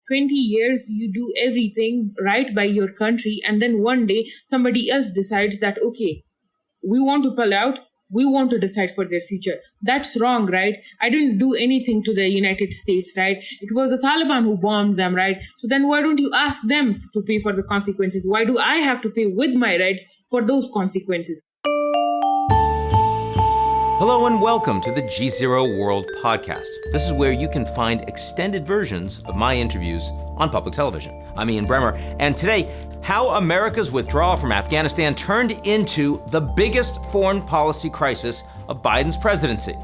20 years you do everything right by your country, and then one day somebody else decides that, okay, we want to pull out, we want to decide for their future. That's wrong, right? I didn't do anything to the United States, right? It was the Taliban who bombed them, right? So then why don't you ask them to pay for the consequences? Why do I have to pay with my rights for those consequences? Hello and welcome to the GZERO World podcast. This is where you can find extended versions of my interviews on public television. I'm Ian Bremmer, and today, how America's withdrawal from Afghanistan turned into the biggest foreign policy crisis of Biden's presidency.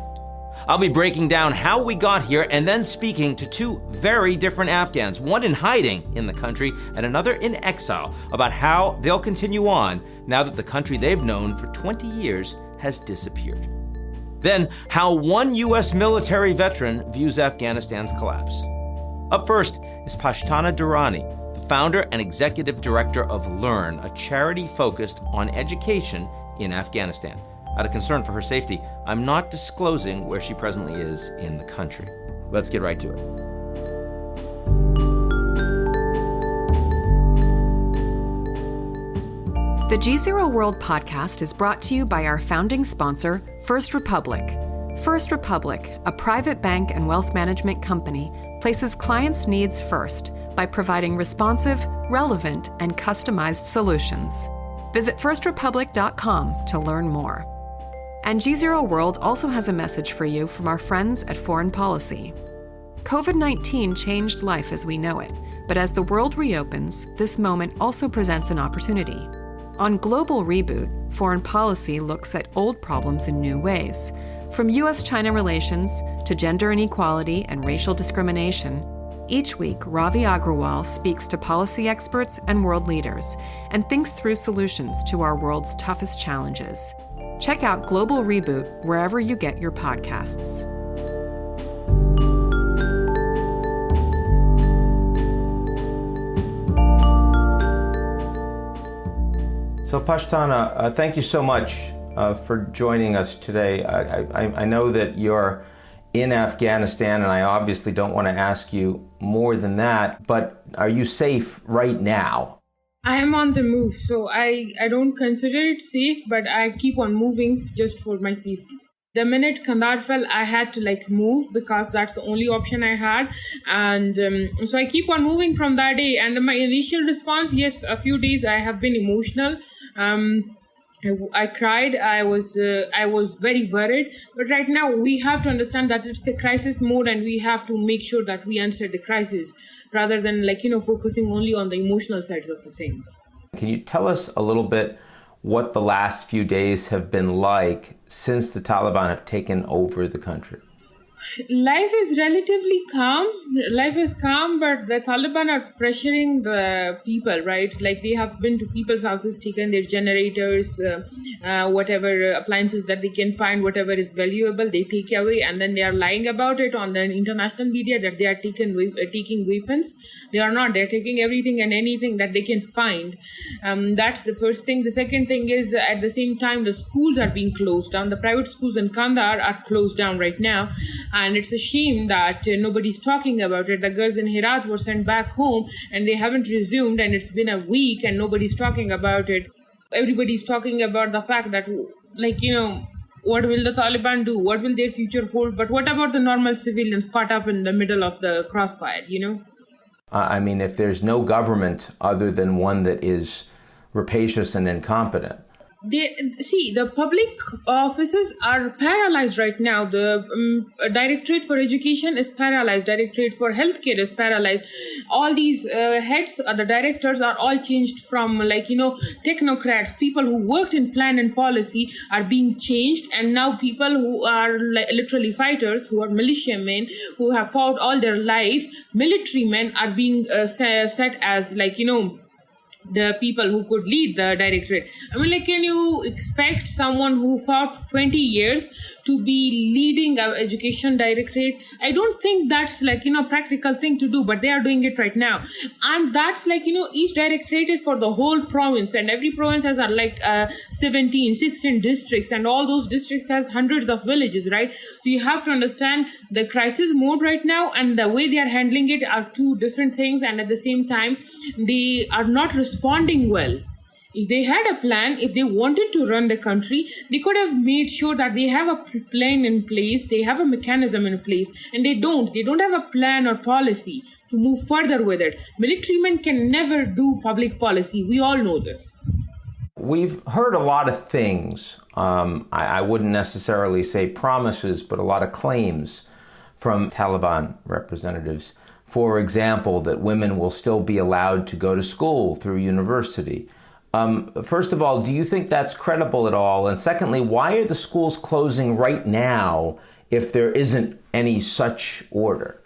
I'll be breaking down how we got here and then speaking to two very different Afghans, one in hiding in the country and another in exile, about how they'll continue on now that the country they've known for 20 years has disappeared. Then, how one U.S. military veteran views Afghanistan's collapse. Up first is Pashtana Durrani, the founder and executive director of Learn, a charity focused on education in Afghanistan. Out of concern for her safety, I'm not disclosing where she presently is in the country. Let's get right to it. The GZERO World podcast is brought to you by our founding sponsor, First Republic. First Republic, a private bank and wealth management company, places clients' needs first by providing responsive, relevant, and customized solutions. Visit firstrepublic.com to learn more. And GZERO World also has a message for you from our friends at Foreign Policy. COVID-19 changed life as we know it, but as the world reopens, this moment also presents an opportunity. On Global Reboot, Foreign Policy looks at old problems in new ways. From U.S.-China relations to gender inequality and racial discrimination, each week Ravi Agrawal speaks to policy experts and world leaders and thinks through solutions to our world's toughest challenges. Check out Global Reboot wherever you get your podcasts. So Pashtana, thank you so much for joining us today. I know that you're in Afghanistan, and I obviously don't want to ask you more than that, but are you safe right now? I am on the move, so I don't consider it safe, but I keep on moving just for my safety. The minute Kandahar fell, I had to move because that's the only option I had. And so I keep on moving from that day. And my initial response, yes, a few days I have been emotional. I cried. I was very worried. But right now we have to understand that it's a crisis mode, and we have to make sure that we answer the crisis rather than focusing only on the emotional sides of the things. Can you tell us a little bit what the last few days have been like since the Taliban have taken over the country? Life is relatively calm. Life is calm, but the Taliban are pressuring the people, right? They have been to people's houses, taken their generators, whatever appliances that they can find, whatever is valuable, they take away, and then they are lying about it on the international media that they are taking weapons. They are not. They're taking everything and anything that they can find. That's the first thing. The second thing is, at the same time, the schools are being closed down. The private schools in Kandahar are closed down right now. And it's a shame that nobody's talking about it. The girls in Herat were sent back home and they haven't resumed, and it's been a week and nobody's talking about it. Everybody's talking about the fact that, what will the Taliban do? What will their future hold? But what about the normal civilians caught up in the middle of the crossfire, If there's no government other than one that is rapacious and incompetent, the public offices are paralyzed right now. The Directorate for Education is paralyzed. Directorate for Healthcare is paralyzed. All these heads, the directors are all changed from technocrats. People who worked in plan and policy are being changed. And now people who are literally fighters, who are militiamen, who have fought all their life, military men are being set as the people who could lead the directorate. I mean, like, can you expect someone who fought 20 years to be leading our education directorate? I don't think that's like, practical thing to do, but they are doing it right now. And that's like, each directorate is for the whole province, and every province has 16 districts, and all those districts has hundreds of villages, right? So you have to understand the crisis mode right now and the way they are handling it are two different things, and at the same time, they are not responding well. If they had a plan, if they wanted to run the country, they could have made sure that they have a plan in place, they have a mechanism in place, and they don't. They don't have a plan or policy to move further with it. Military men can never do public policy. We all know this. We've heard a lot of things. I wouldn't necessarily say promises, but a lot of claims from Taliban representatives. For example, that women will still be allowed to go to school through university. First of all, do you think that's credible at all? And secondly, why are the schools closing right now if there isn't any such order?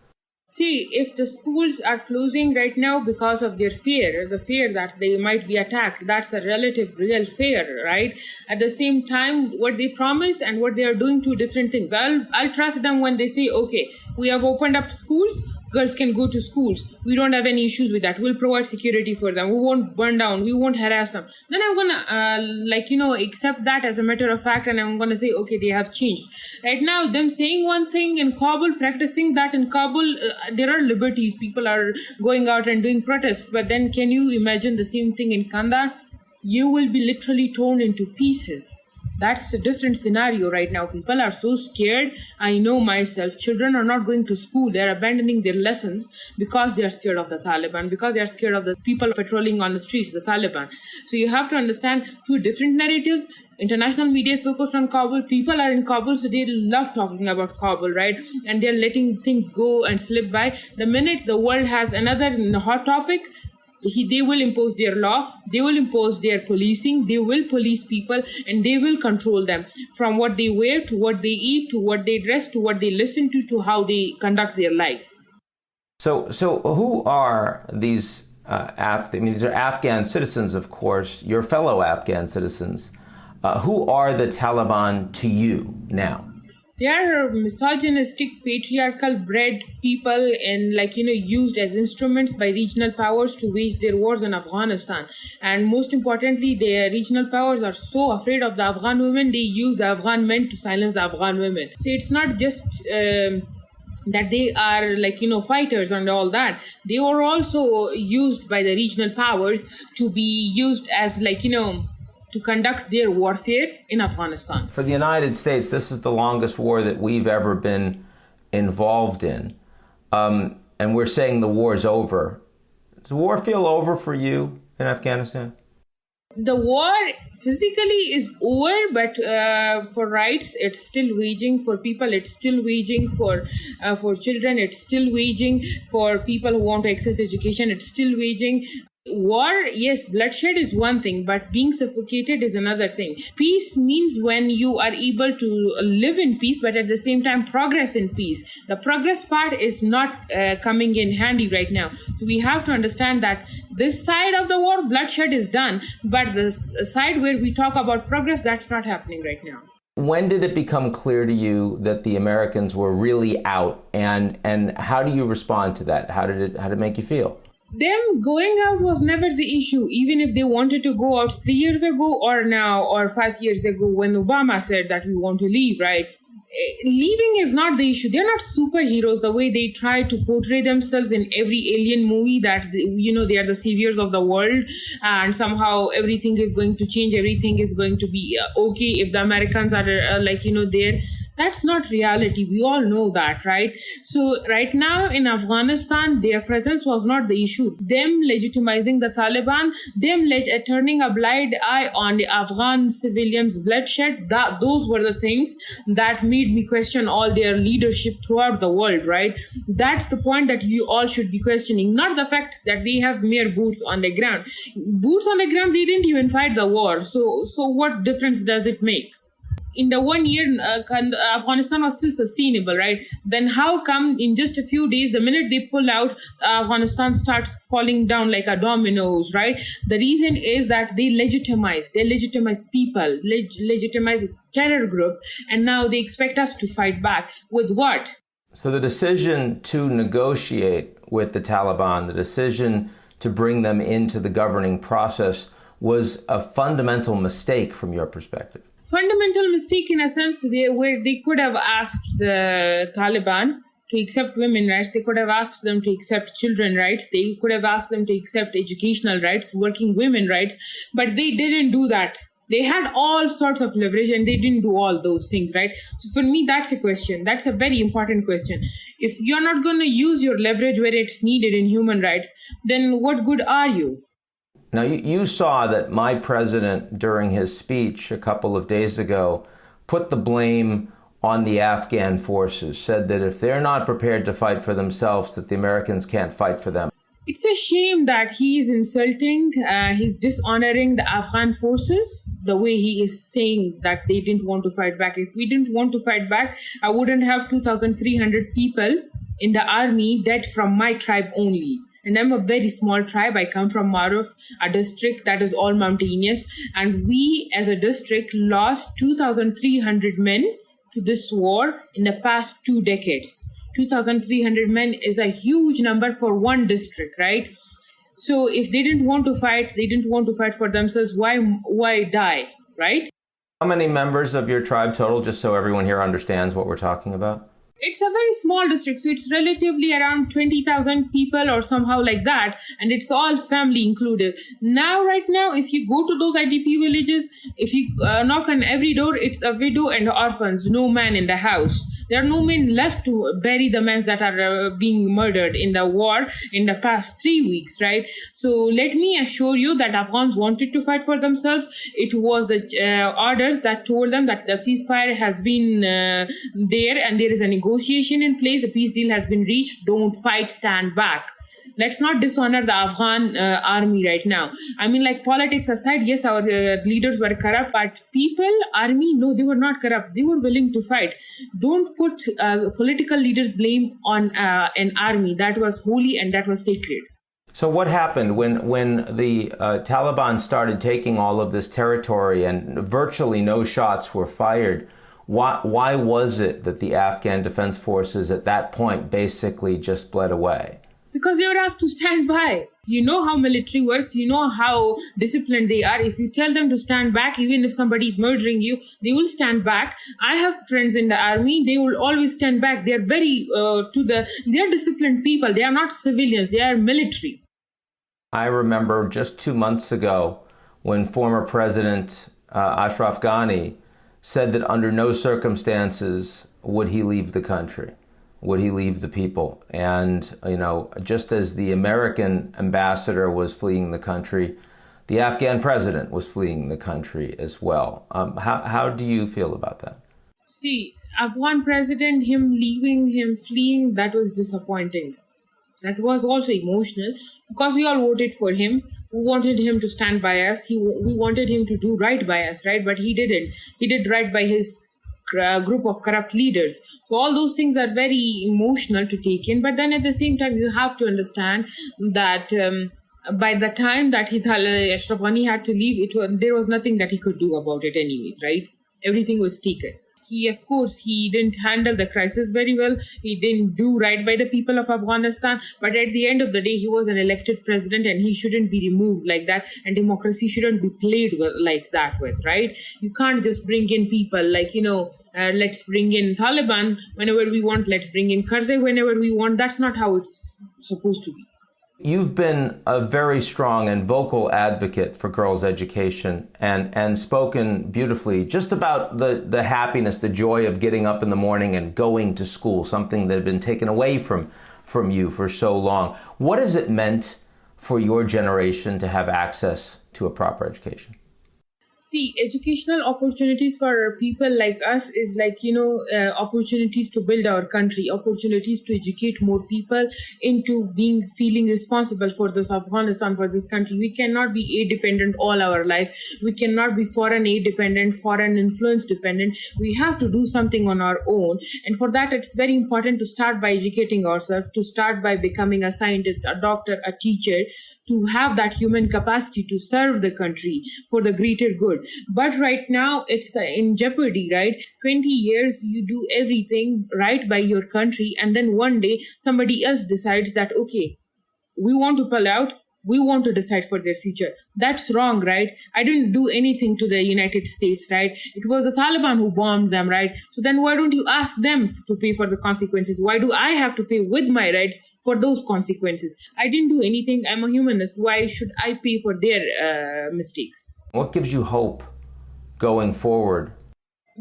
See, if the schools are closing right now because of their fear, the fear that they might be attacked, that's a relative real fear, right? At the same time, what they promise and what they are doing, two different things. I'll trust them when they say, okay, we have opened up schools, girls can go to schools. We don't have any issues with that. We'll provide security for them. We won't burn down. We won't harass them. Then I'm going to, accept that as a matter of fact. And I'm going to say, okay, they have changed. Right now, them saying one thing in Kabul, practicing that in Kabul, there are liberties. People are going out and doing protests. But then can you imagine the same thing in Kandahar? You will be literally torn into pieces. That's a different scenario right now. People are so scared. I know myself. Children are not going to school. They're abandoning their lessons because they are scared of the Taliban, because they are scared of the people patrolling on the streets, the Taliban. So you have to understand two different narratives. International media is focused on Kabul. People are in Kabul, so they love talking about Kabul, right? And they're letting things go and slip by. The minute the world has another hot topic, they will impose their law, they will impose their policing, they will police people, and they will control them from what they wear to what they eat to what they dress to what they listen to how they conduct their life. So who are these these are Afghan citizens, of course, your fellow Afghan citizens. Who are the Taliban to you now? They are misogynistic, patriarchal bred people and used as instruments by regional powers to wage their wars in Afghanistan. And most importantly, the regional powers are so afraid of the Afghan women, they use the Afghan men to silence the Afghan women. So it's not just that they are fighters and all that. They were also used by the regional powers to be used as to conduct their warfare in Afghanistan. For the United States, this is the longest war that we've ever been involved in. And we're saying the war is over. Does the war feel over for you in Afghanistan? The war physically is over, but for rights, it's still waging. For people, it's still waging. For children, it's still waging. For people who want to access education, it's still waging. War, yes, bloodshed is one thing, but being suffocated is another thing. Peace means when you are able to live in peace, but at the same time progress in peace. The progress part is not coming in handy right now. So we have to understand that this side of the war, bloodshed is done, but the side where we talk about progress, that's not happening right now. When did it become clear to you that the Americans were really out, and how do you respond to that? How did it make you feel? Them going out was never the issue, even if they wanted to go out 3 years ago or now or 5 years ago when Obama said that we want to leave, right? Leaving is not the issue. They're not superheroes the way they try to portray themselves in every alien movie that, they are the saviors of the world and somehow everything is going to change. Everything is going to be okay if the Americans are there. That's not reality. We all know that, right? So right now in Afghanistan, their presence was not the issue. Them legitimizing the Taliban, them turning a blind eye on the Afghan civilians' bloodshed, those were the things that made me question all their leadership throughout the world, right? That's the point that you all should be questioning, not the fact that they have mere boots on the ground. Boots on the ground, they didn't even fight the war. So what difference does it make? in the 1 year, Afghanistan was still sustainable, right? Then how come in just a few days, the minute they pull out, Afghanistan starts falling down like a dominoes, right? The reason is that they legitimize people, legitimize terror group, and now they expect us to fight back with what? So the decision to negotiate with the Taliban, the decision to bring them into the governing process was a fundamental mistake from your perspective. Fundamental mistake in a sense where they could have asked the Taliban to accept women rights. They could have asked them to accept children rights. They could have asked them to accept educational rights, working women rights, but they didn't do that. They had all sorts of leverage and they didn't do all those things, right? So for me, that's a question. That's a very important question. If you're not going to use your leverage where it's needed in human rights, then what good are you? Now, you saw that my president, during his speech a couple of days ago, put the blame on the Afghan forces, said that if they're not prepared to fight for themselves, that the Americans can't fight for them. It's a shame that he is insulting, he's dishonoring the Afghan forces, the way he is saying that they didn't want to fight back. If we didn't want to fight back, I wouldn't have 2,300 people in the army dead from my tribe only. And I'm a very small tribe. I come from Maruf, a district that is all mountainous. And we as a district lost 2,300 men to this war in the past 2 decades. 2,300 men is a huge number for one district, right? So if they didn't want to fight, they didn't want to fight for themselves, why die, right? How many members of your tribe total, just so everyone here understands what we're talking about? It's a very small district, so it's relatively around 20,000 people or somehow like that, and it's all family included. Right now, if you go to those IDP villages, if you knock on every door, it's a widow and orphans, no man in the house. There are no men left to bury the men that are being murdered in the war in the past 3 weeks, right? So let me assure you that Afghans wanted to fight for themselves. It was the orders that told them that the ceasefire has been there and there is a negotiation in place. A peace deal has been reached. Don't fight, stand back. Let's not dishonor the Afghan army right now. I mean, like, politics aside, yes, our leaders were corrupt, but people, army, no, they were not corrupt. They were willing to fight. Don't put political leaders' blame on an army. That was holy and that was sacred. So what happened when the Taliban started taking all of this territory and virtually no shots were fired? Why was it that the Afghan Defense Forces at that point basically just bled away? Because they were asked to stand by. You know how military works. You know how disciplined they are. If you tell them to stand back, even if somebody is murdering you, they will stand back. I have friends in the army. They will always stand back. They are very they are disciplined people. They are not civilians. They are military. I remember just 2 months ago when former President Ashraf Ghani said that under no circumstances would he leave the country. Would he leave the people? And, just as the American ambassador was fleeing the country, the Afghan president was fleeing the country as well. How do you feel about that? See, Afghan president, him leaving, him fleeing, that was disappointing. That was also emotional because we all voted for him. We wanted him to stand by us. We wanted him to do right by us, right? But he didn't. He did right by his group of corrupt leaders. So all those things are very emotional to take in. But then at the same time, you have to understand that by the time that Ashraf Ghani had to leave, there was nothing that he could do about it anyways, right? Everything was taken. He didn't handle the crisis very well. He didn't do right by the people of Afghanistan. But at the end of the day, he was an elected president and he shouldn't be removed like that. And democracy shouldn't be played with like that with, right? You can't just bring in people like, let's bring in Taliban whenever we want. Let's bring in Karzai whenever we want. That's not how it's supposed to be. You've been a very strong and vocal advocate for girls' education and spoken beautifully just about the happiness, the joy of getting up in the morning and going to school, something that had been taken away from you for so long. What has it meant for your generation to have access to a proper education? See, educational opportunities for people like us is opportunities to build our country, opportunities to educate more people into feeling responsible for this Afghanistan, for this country. We cannot be aid dependent all our life. We cannot be foreign aid dependent, foreign influence dependent. We have to do something on our own. And for that, it's very important to start by educating ourselves, to start by becoming a scientist, a doctor, a teacher, to have that human capacity to serve the country for the greater good. But right now it's in jeopardy, right? 20 years you do everything right by your country, and then one day somebody else decides that, okay, we want to pull out, we want to decide for their future. That's wrong, right? I didn't do anything to the United States, right? It was the Taliban who bombed them, right? So then why don't you ask them to pay for the consequences? Why do I have to pay with my rights for those consequences? I didn't do anything. I'm a humanist. Why should I pay for their mistakes? What gives you hope going forward?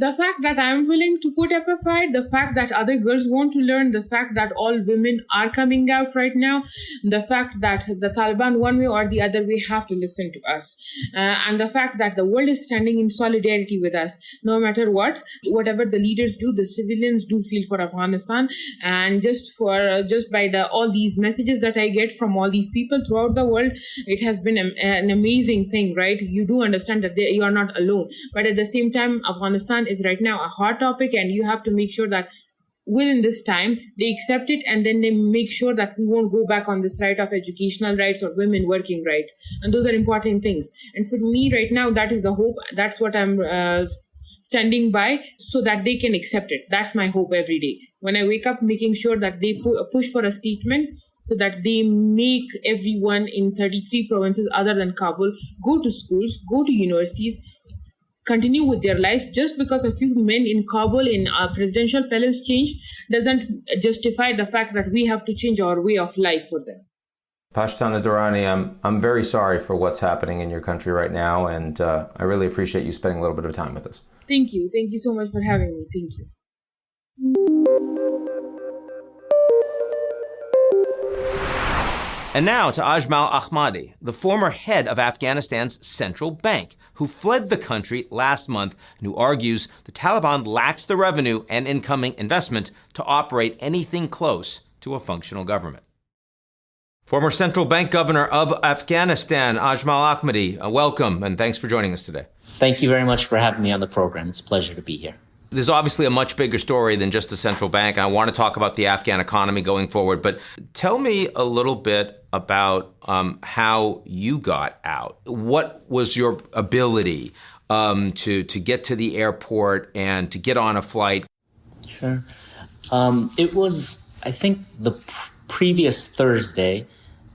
The fact that I'm willing to put up a fight, the fact that other girls want to learn, the fact that all women are coming out right now, the fact that the Taliban, one way or the other, we have to listen to us. And the fact that the world is standing in solidarity with us, no matter what, whatever the leaders do, the civilians do feel for Afghanistan. And just by all these messages that I get from all these people throughout the world, it has been an amazing thing, right? You do understand that you are not alone. But at the same time, Afghanistan is right now a hot topic, and you have to make sure that within this time they accept it, and then they make sure that we won't go back on this right of educational rights or women working rights. And those are important things. And for me right now, that is the hope. That's what I'm standing by, so that they can accept it. That's my hope every day. When I wake up, making sure that they push for a statement so that they make everyone in 33 provinces other than Kabul go to schools, go to universities, continue with their life. Just because a few men in Kabul in our presidential palace changed doesn't justify the fact that we have to change our way of life for them. Pashtana Durrani, I'm very sorry for what's happening in your country right now, and I really appreciate you spending a little bit of time with us. Thank you. Thank you so much for having me. Thank you. And now to Ajmal Ahmadi, the former head of Afghanistan's central bank, who fled the country last month and who argues the Taliban lacks the revenue and incoming investment to operate anything close to a functional government. Former central bank governor of Afghanistan, Ajmal Ahmadi, welcome, and thanks for joining us today. Thank you very much for having me on the program. It's a pleasure to be here. There's obviously a much bigger story than just the central bank. I want to talk about the Afghan economy going forward, but tell me a little bit about how you got out. What was your ability to get to the airport and to get on a flight? Sure. It was, I think, the previous Thursday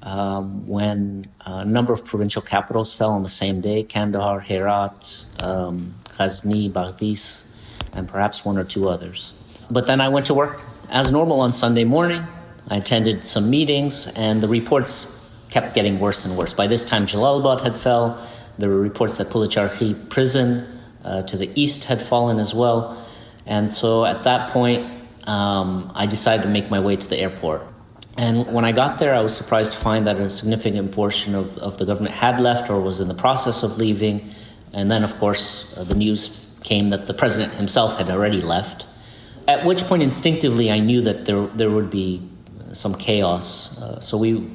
when a number of provincial capitals fell on the same day: Kandahar, Herat, Ghazni, Baghdis, and perhaps one or two others. But then I went to work as normal on Sunday morning. I attended some meetings, and the reports kept getting worse and worse. By this time, Jalalabad had fell. There were reports that Pulacharkhi prison to the east had fallen as well. And so at that point, I decided to make my way to the airport. And when I got there, I was surprised to find that a significant portion of the government had left or was in the process of leaving. And then, of course, the news came that the president himself had already left, at which point instinctively I knew that there would be some chaos. So we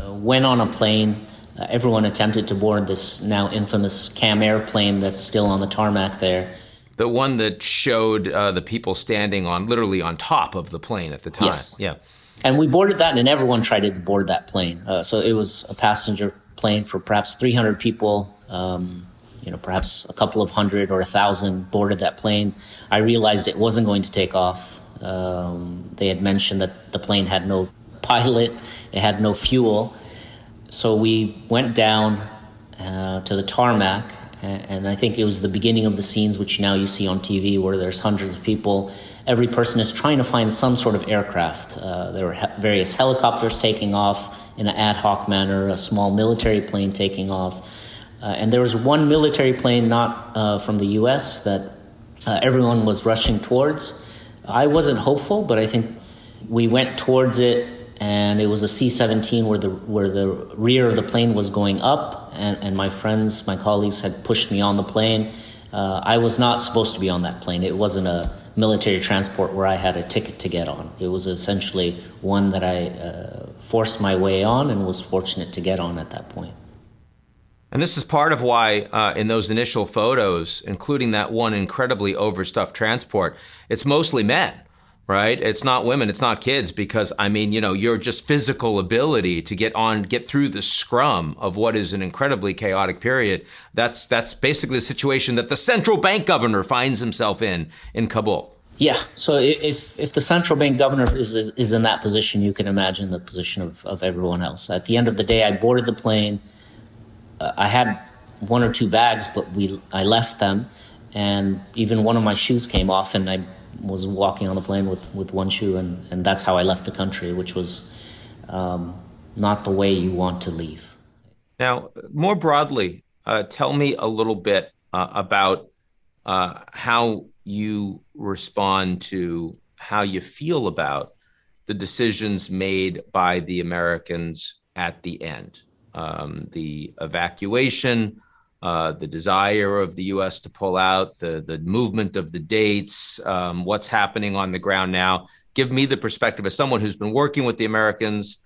went on a plane. Everyone attempted to board this now infamous Cam Air plane that's still on the tarmac there. The one that showed the people standing literally on top of the plane at the time. Yes. Yeah. And we boarded that, and everyone tried to board that plane. So it was a passenger plane for perhaps 300 people. Perhaps a couple of hundred or 1,000 boarded that plane. I realized it wasn't going to take off. They had mentioned that the plane had no pilot, it had no fuel. So we went down to the tarmac, and I think it was the beginning of the scenes which now you see on TV, where there's hundreds of people. Every person is trying to find some sort of aircraft. There were various helicopters taking off in an ad hoc manner, a small military plane taking off. And there was one military plane, not from the U.S., that everyone was rushing towards. I wasn't hopeful, but I think we went towards it, and it was a C-17 where the rear of the plane was going up, and my friends, my colleagues had pushed me on the plane. I was not supposed to be on that plane. It wasn't a military transport where I had a ticket to get on. It was essentially one that I forced my way on and was fortunate to get on at that point. And this is part of why in those initial photos, including that one incredibly overstuffed transport, it's mostly men, right? It's not women, it's not kids, because I mean, your just physical ability to get through the scrum of what is an incredibly chaotic period. That's basically the situation that the central bank governor finds himself in Kabul. Yeah. So if the central bank governor is in that position, you can imagine the position of everyone else. At the end of the day, I boarded the plane. I had one or two bags, but I left them, and even one of my shoes came off, and I was walking on the plane with one shoe, and that's how I left the country, which was not the way you want to leave. Now, more broadly, tell me a little bit about how you respond to how you feel about the decisions made by the Americans at the end. The evacuation, the desire of the U.S. to pull out, the movement of the dates, what's happening on the ground now. Give me the perspective as someone who's been working with the Americans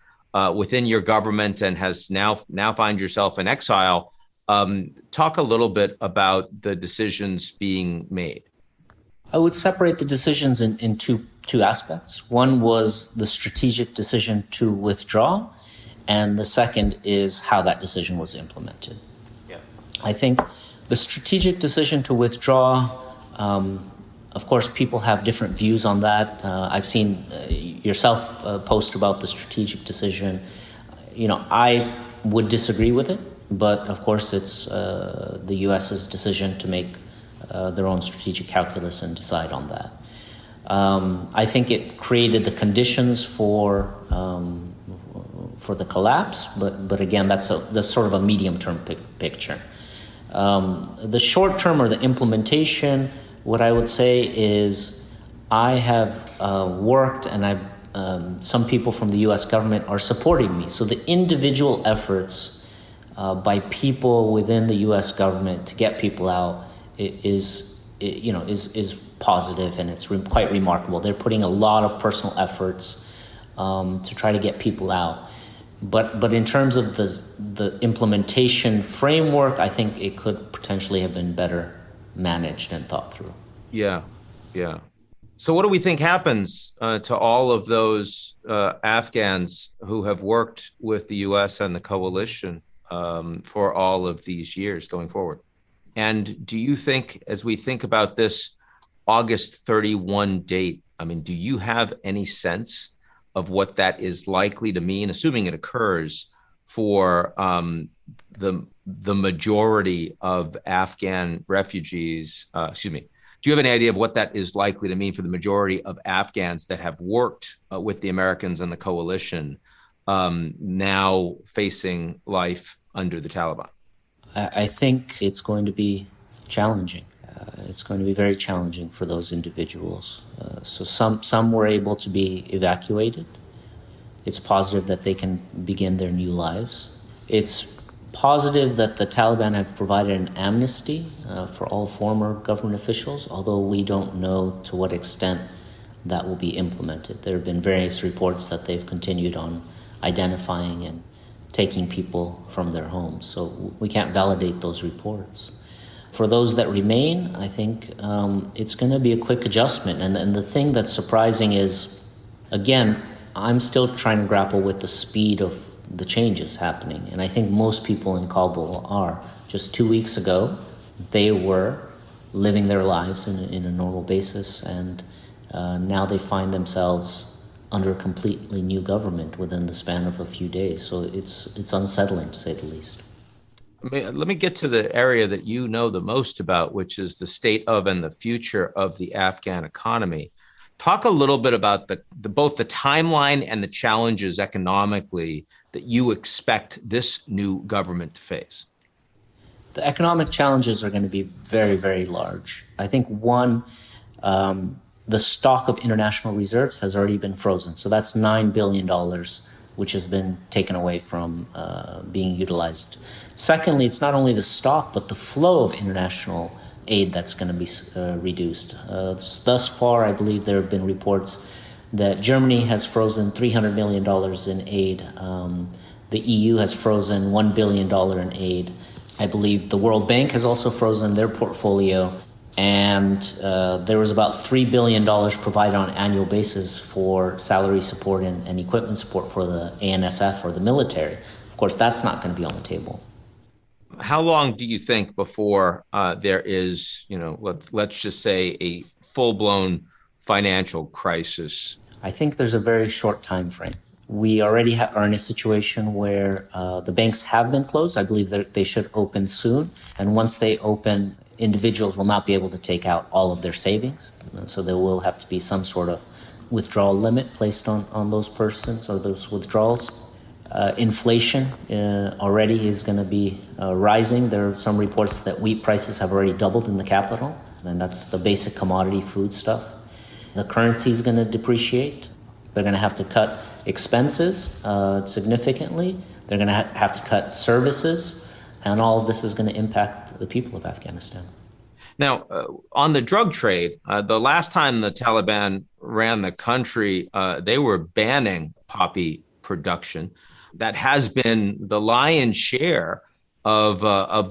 within your government and has now find yourself in exile. Talk a little bit about the decisions being made. I would separate the decisions in two aspects. One was the strategic decision to withdraw, and the second is how that decision was implemented. Yeah. I think the strategic decision to withdraw, of course, people have different views on that. I've seen yourself post about the strategic decision. I would disagree with it, but of course it's the U.S.'s decision to make their own strategic calculus and decide on that. I think it created the conditions for the collapse, but again, that's sort of a medium-term picture. The short-term or the implementation, what I would say is I have worked, and some people from the U.S. government are supporting me. So the individual efforts by people within the U.S. government to get people out is positive, and it's quite remarkable. They're putting a lot of personal efforts to try to get people out. But in terms of the implementation framework, I think it could potentially have been better managed and thought through. Yeah. So what do we think happens to all of those Afghans who have worked with the U.S. and the coalition for all of these years going forward? And do you think, as we think about this August 31 date, do you have any sense of what that is likely to mean, assuming it occurs, for the majority of Afghan refugees? Do you have any idea of what that is likely to mean for the majority of Afghans that have worked with the Americans and the coalition now facing life under the Taliban? I think it's going to be challenging. It's going to be very challenging for those individuals. So some were able to be evacuated. It's positive that they can begin their new lives. It's positive that the Taliban have provided an amnesty for all former government officials, although we don't know to what extent that will be implemented. There have been various reports that they've continued on identifying and taking people from their homes. So we can't validate those reports. For those that remain, I think it's going to be a quick adjustment. And the thing that's surprising is, again, I'm still trying to grapple with the speed of the changes happening. And I think most people in Kabul are. Just 2 weeks ago, they were living their lives in a normal basis. And now they find themselves under a completely new government within the span of a few days. So it's unsettling, to say the least. Let me get to the area that you know the most about, which is the state of and the future of the Afghan economy. Talk a little bit about both the timeline and the challenges economically that you expect this new government to face. The economic challenges are going to be very, very large. I think one, the stock of international reserves has already been frozen. So that's $9 billion, which has been taken away from being utilized. Secondly, it's not only the stock, but the flow of international aid that's going to be reduced. Thus far, I believe there have been reports that Germany has frozen $300 million in aid. The EU has frozen $1 billion in aid. I believe the World Bank has also frozen their portfolio. And there was about $3 billion provided on an annual basis for salary support and equipment support for the ANSF or the military. Of course, that's not going to be on the table. How long do you think before there is, let's just say, a full-blown financial crisis? I think there's a very short time frame. We already are in a situation where the banks have been closed. I believe that they should open soon. And once they open, individuals will not be able to take out all of their savings. So there will have to be some sort of withdrawal limit placed on those persons or those withdrawals. Inflation already is going to be rising. There are some reports that wheat prices have already doubled in the capital, and that's the basic commodity food stuff. The currency is going to depreciate. They're going to have to cut expenses significantly. They're going to have to cut services, and all of this is going to impact the people of Afghanistan. Now, on the drug trade, the last time the Taliban ran the country, they were banning poppy production. That has been the lion's share of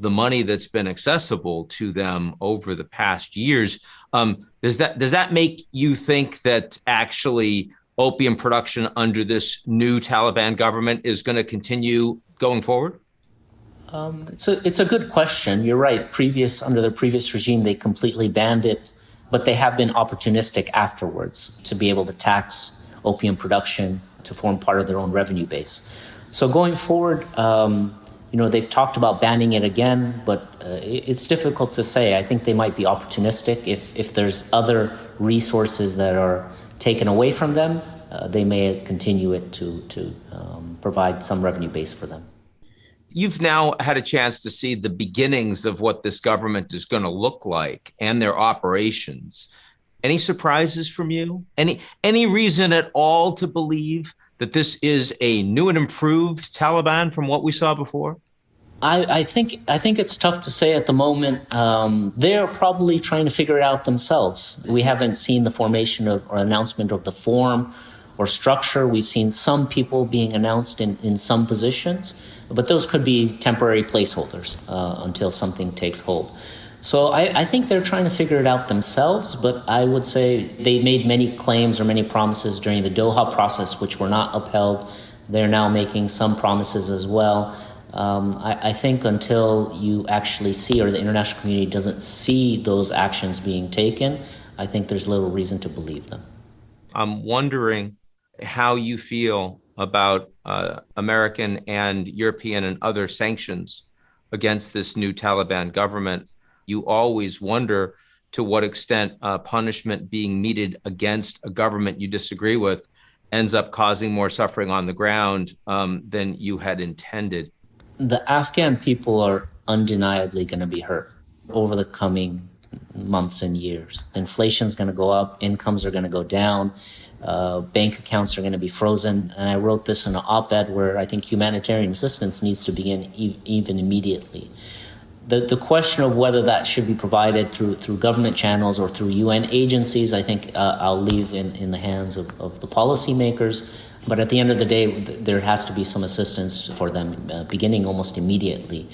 the money that's been accessible to them over the past years. Does that make you think that actually opium production under this new Taliban government is going to continue going forward? It's a good question. You're right. Under the previous regime, they completely banned it, but they have been opportunistic afterwards to be able to tax opium production to form part of their own revenue base. So going forward, they've talked about banning it again, but it's difficult to say. I think they might be opportunistic. If there's other resources that are taken away from them, they may continue it to provide some revenue base for them. You've now had a chance to see the beginnings of what this government is going to look like and their operations. Any surprises from you? Any reason at all to believe that this is a new and improved Taliban from what we saw before? I think it's tough to say at the moment. They're probably trying to figure it out themselves. We haven't seen the formation or announcement of the form or structure. We've seen some people being announced in some positions, but those could be temporary placeholders until something takes hold. So I think they're trying to figure it out themselves, but I would say they made many claims or many promises during the Doha process, which were not upheld. They're now making some promises as well. I think until you actually see, or the international community doesn't see those actions being taken, I think there's little reason to believe them. I'm wondering how you feel about American and European and other sanctions against this new Taliban government. You always wonder to what extent punishment being meted against a government you disagree with ends up causing more suffering on the ground than you had intended. The Afghan people are undeniably going to be hurt over the coming months and years. Inflation's going to go up, incomes are going to go down, bank accounts are going to be frozen. And I wrote this in an op-ed where I think humanitarian assistance needs to begin even immediately. The question of whether that should be provided through government channels or through UN agencies, I think I'll leave in the hands of the policymakers. But at the end of the day, there has to be some assistance for them, beginning almost immediately.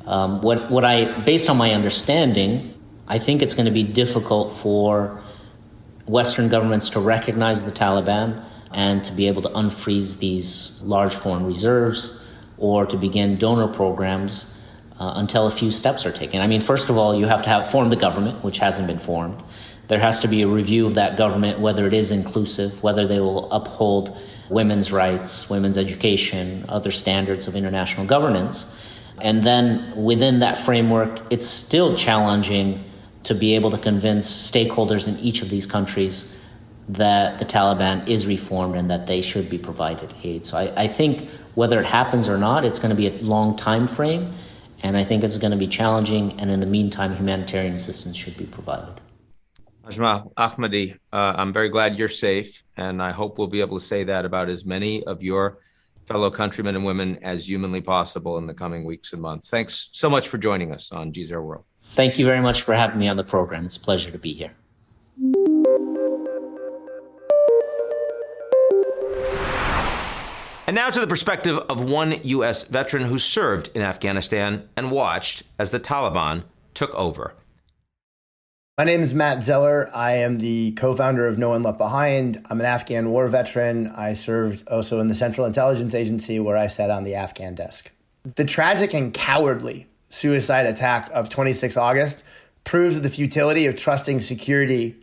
Based on my understanding, I think it's going to be difficult for Western governments to recognize the Taliban and to be able to unfreeze these large foreign reserves or to begin donor programs until a few steps are taken. I mean, first of all, you have to form the government, which hasn't been formed. There has to be a review of that government, whether it is inclusive, whether they will uphold women's rights, women's education, other standards of international governance. And then within that framework, it's still challenging to be able to convince stakeholders in each of these countries that the Taliban is reformed and that they should be provided aid. So I think whether it happens or not, it's going to be a long time frame. And I think it's going to be challenging. And in the meantime, humanitarian assistance should be provided. Ajmal Ahmadi, I'm very glad you're safe, and I hope we'll be able to say that about as many of your fellow countrymen and women as humanly possible in the coming weeks and months. Thanks so much for joining us on GZERO World. Thank you very much for having me on the program. It's a pleasure to be here. And now to the perspective of one U.S. veteran who served in Afghanistan and watched as the Taliban took over. My name is Matt Zeller. I am the co-founder of No One Left Behind. I'm an Afghan war veteran. I served also in the Central Intelligence Agency, where I sat on the Afghan desk. The tragic and cowardly suicide attack of 26 August proves the futility of trusting security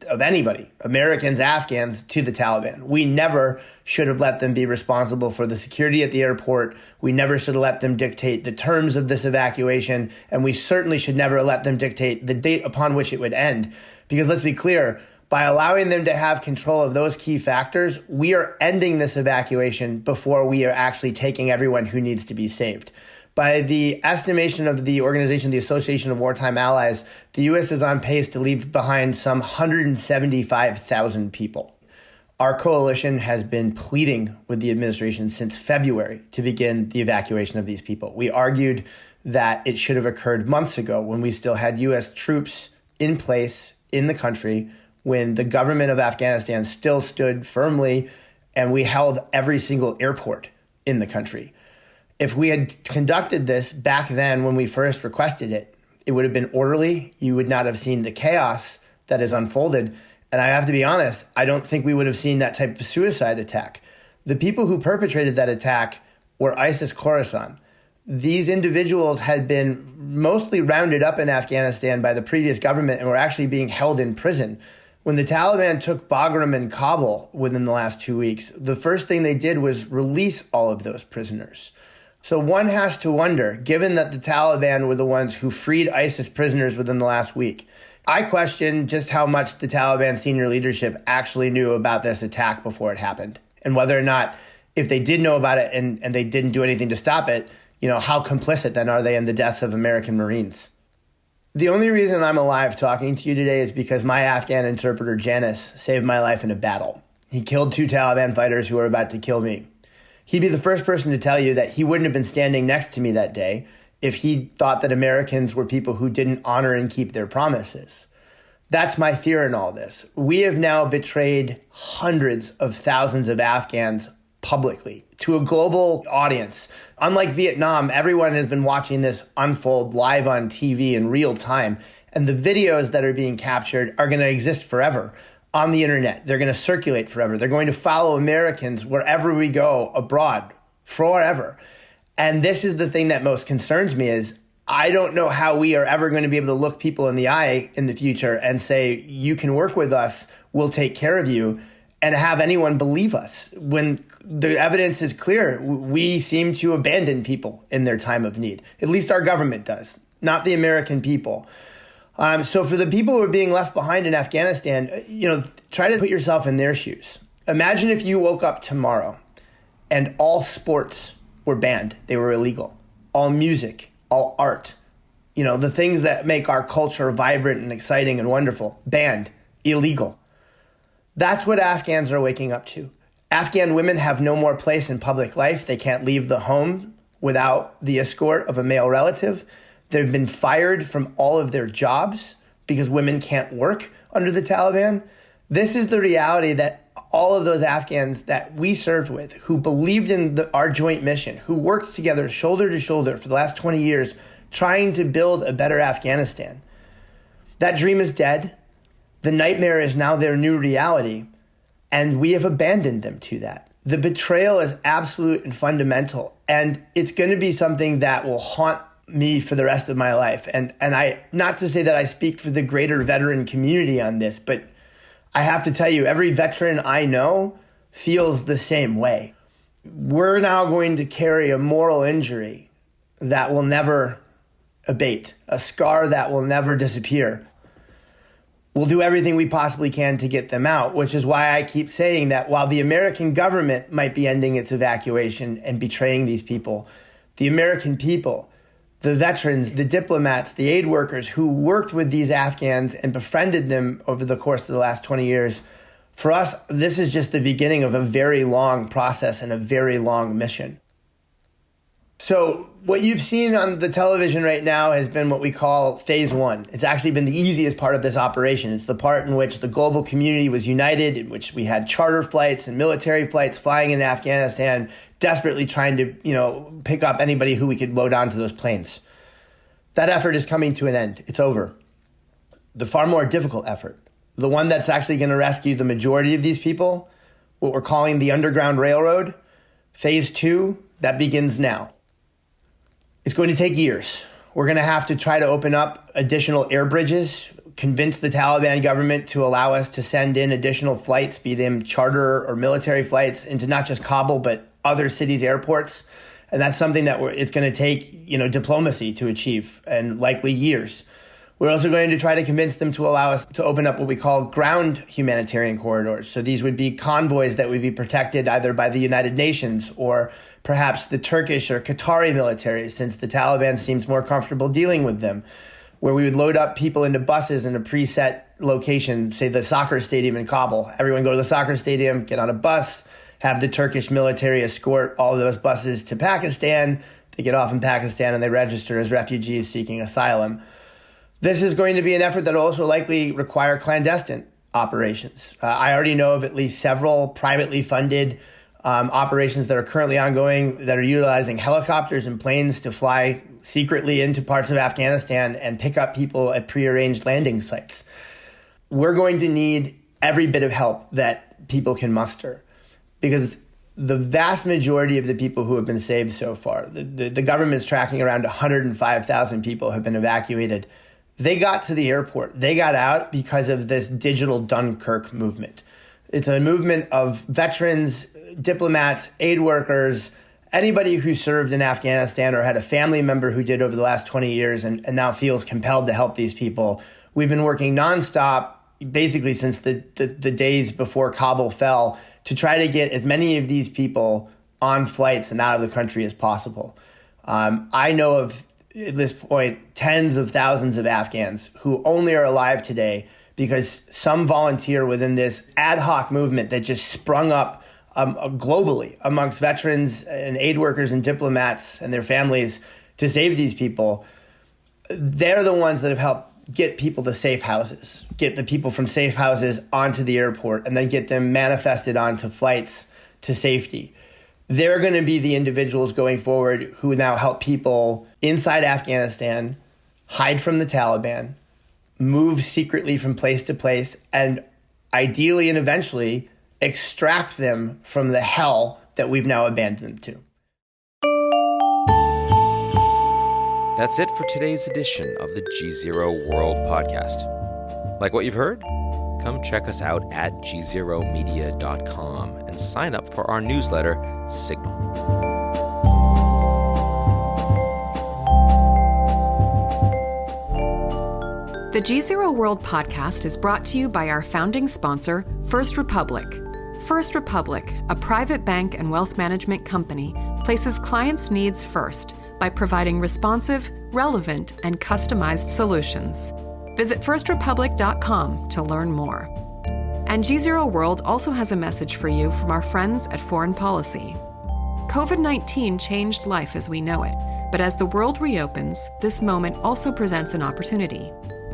of anybody, Americans, Afghans, to the Taliban. We never should have let them be responsible for the security at the airport. We never should have let them dictate the terms of this evacuation. And we certainly should never let them dictate the date upon which it would end. Because let's be clear, by allowing them to have control of those key factors, we are ending this evacuation before we are actually taking everyone who needs to be saved. By the estimation of the organization, the Association of Wartime Allies, the U.S. is on pace to leave behind some 175,000 people. Our coalition has been pleading with the administration since February to begin the evacuation of these people. We argued that it should have occurred months ago when we still had U.S. troops in place in the country, when the government of Afghanistan still stood firmly and we held every single airport in the country. If we had conducted this back then when we first requested it, it would have been orderly. You would not have seen the chaos that has unfolded. And I have to be honest, I don't think we would have seen that type of suicide attack. The people who perpetrated that attack were ISIS Khorasan. These individuals had been mostly rounded up in Afghanistan by the previous government and were actually being held in prison. When the Taliban took Bagram and Kabul within the last 2 weeks, the first thing they did was release all of those prisoners. So one has to wonder, given that the Taliban were the ones who freed ISIS prisoners within the last week, I question just how much the Taliban senior leadership actually knew about this attack before it happened, and whether or not, if they did know about it and they didn't do anything to stop it, how complicit then are they in the deaths of American Marines? The only reason I'm alive talking to you today is because my Afghan interpreter, Janice, saved my life in a battle. He killed 2 Taliban fighters who were about to kill me. He'd be the first person to tell you that he wouldn't have been standing next to me that day if he thought that Americans were people who didn't honor and keep their promises. That's my fear in all this. We have now betrayed hundreds of thousands of Afghans publicly to a global audience. Unlike Vietnam, everyone has been watching this unfold live on TV in real time, and the videos that are being captured are going to exist forever on the internet. They're going to circulate forever. They're going to follow Americans wherever we go abroad forever. And this is the thing that most concerns me is I don't know how we are ever going to be able to look people in the eye in the future and say, you can work with us, we'll take care of you, and have anyone believe us when the evidence is clear. We seem to abandon people in their time of need. At least our government does, not the American people. So for the people who are being left behind in Afghanistan, try to put yourself in their shoes. Imagine if you woke up tomorrow and all sports were banned. They were illegal. All music, all art, the things that make our culture vibrant and exciting and wonderful, banned, illegal. That's what Afghans are waking up to. Afghan women have no more place in public life. They can't leave the home without the escort of a male relative. They've been fired from all of their jobs because women can't work under the Taliban. This is the reality that all of those Afghans that we served with, who believed in our joint mission, who worked together shoulder to shoulder for the last 20 years, trying to build a better Afghanistan. That dream is dead. The nightmare is now their new reality, and we have abandoned them to that. The betrayal is absolute and fundamental, and it's going to be something that will haunt me for the rest of my life. And I, not to say that I speak for the greater veteran community on this, but I have to tell you, every veteran I know feels the same way. We're now going to carry a moral injury that will never abate, a scar that will never disappear. We'll do everything we possibly can to get them out, which is why I keep saying that while the American government might be ending its evacuation and betraying these people, the American people, the veterans, the diplomats, the aid workers who worked with these Afghans and befriended them over the course of the last 20 years, for us, this is just the beginning of a very long process and a very long mission. So what you've seen on the television right now has been what we call phase one. It's actually been the easiest part of this operation. It's the part in which the global community was united, in which we had charter flights and military flights flying in Afghanistan, desperately trying to, pick up anybody who we could load onto those planes. That effort is coming to an end. It's over. The far more difficult effort, the one that's actually going to rescue the majority of these people, what we're calling the Underground Railroad, phase two, that begins now. It's going to take years. We're going to have to try to open up additional air bridges, convince the Taliban government to allow us to send in additional flights, be them charter or military flights, into not just Kabul, but other cities' airports. And that's something that it's going to take, diplomacy to achieve, and likely years. We're also going to try to convince them to allow us to open up what we call ground humanitarian corridors. So these would be convoys that would be protected either by the United Nations or perhaps the Turkish or Qatari military, since the Taliban seems more comfortable dealing with them, where we would load up people into buses in a preset location, say the soccer stadium in Kabul. Everyone go to the soccer stadium, get on a bus, have the Turkish military escort all of those buses to Pakistan. They get off in Pakistan and they register as refugees seeking asylum. This is going to be an effort that will also likely require clandestine operations. I already know of at least several privately funded operations that are currently ongoing that are utilizing helicopters and planes to fly secretly into parts of Afghanistan and pick up people at prearranged landing sites. We're going to need every bit of help that people can muster, because the vast majority of the people who have been saved so far, the government's tracking around 105,000 people have been evacuated. They got to the airport. They got out because of this digital Dunkirk movement. It's a movement of veterans, diplomats, aid workers, anybody who served in Afghanistan or had a family member who did over the last 20 years and now feels compelled to help these people. We've been working nonstop, basically since the days before Kabul fell, to try to get as many of these people on flights and out of the country as possible. I know of, at this point, tens of thousands of Afghans who only are alive today because some volunteer within this ad hoc movement that just sprung up globally amongst veterans and aid workers and diplomats and their families to save these people. They're the ones that have helped get people to safe houses, get the people from safe houses onto the airport, and then get them manifested onto flights to safety. They're going to be the individuals going forward who now help people inside Afghanistan hide from the Taliban, move secretly from place to place, and ideally and eventually extract them from the hell that we've now abandoned them to. That's it for today's edition of the GZERO World podcast. Like what you've heard? Come check us out at gzeromedia.com and sign up for our newsletter, Signal. The GZERO World podcast is brought to you by our founding sponsor, First Republic. First Republic, a private bank and wealth management company, places clients' needs first by providing responsive, relevant, and customized solutions. Visit firstrepublic.com to learn more. And GZERO World also has a message for you from our friends at Foreign Policy. COVID-19 changed life as we know it, but as the world reopens, this moment also presents an opportunity.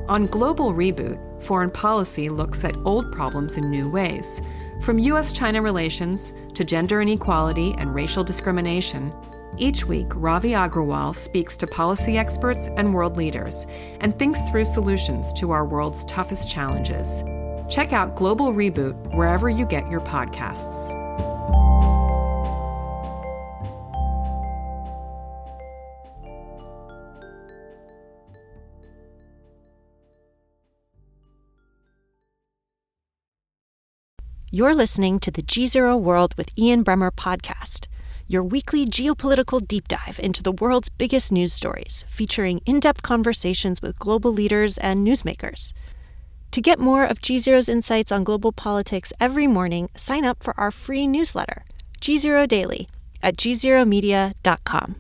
On Global Reboot, Foreign Policy looks at old problems in new ways. From U.S.-China relations to gender inequality and racial discrimination, each week, Ravi Agrawal speaks to policy experts and world leaders and thinks through solutions to our world's toughest challenges. Check out Global Reboot wherever you get your podcasts. You're listening to the GZERO World with Ian Bremmer podcast, your weekly geopolitical deep dive into the world's biggest news stories, featuring in-depth conversations with global leaders and newsmakers. To get more of GZERO's insights on global politics every morning, sign up for our free newsletter, GZERO Daily, at gzeromedia.com.